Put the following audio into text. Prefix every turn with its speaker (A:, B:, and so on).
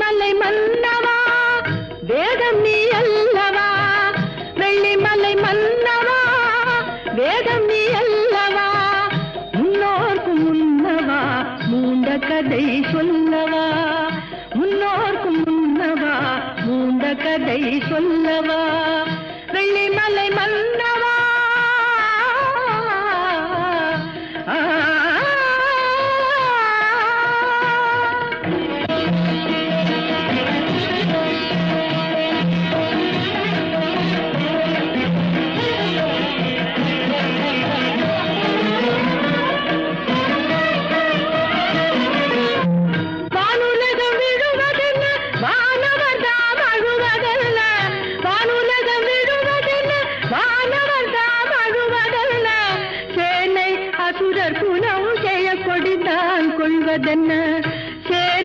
A: வெள்ளிமலை மன்னவா வேதம் நீ அல்லவா, வெள்ளிமலை மன்னவா வேதம் நீ அல்லவா, முன்னோர்க்கு முன்னவா மூண்ட கதை சொல்லவா, முன்னோர்க்கு முன்னவா மூண்ட கதை சொல்லவா, வெள்ளிமலை மன்னவா. கொள்வதென்ன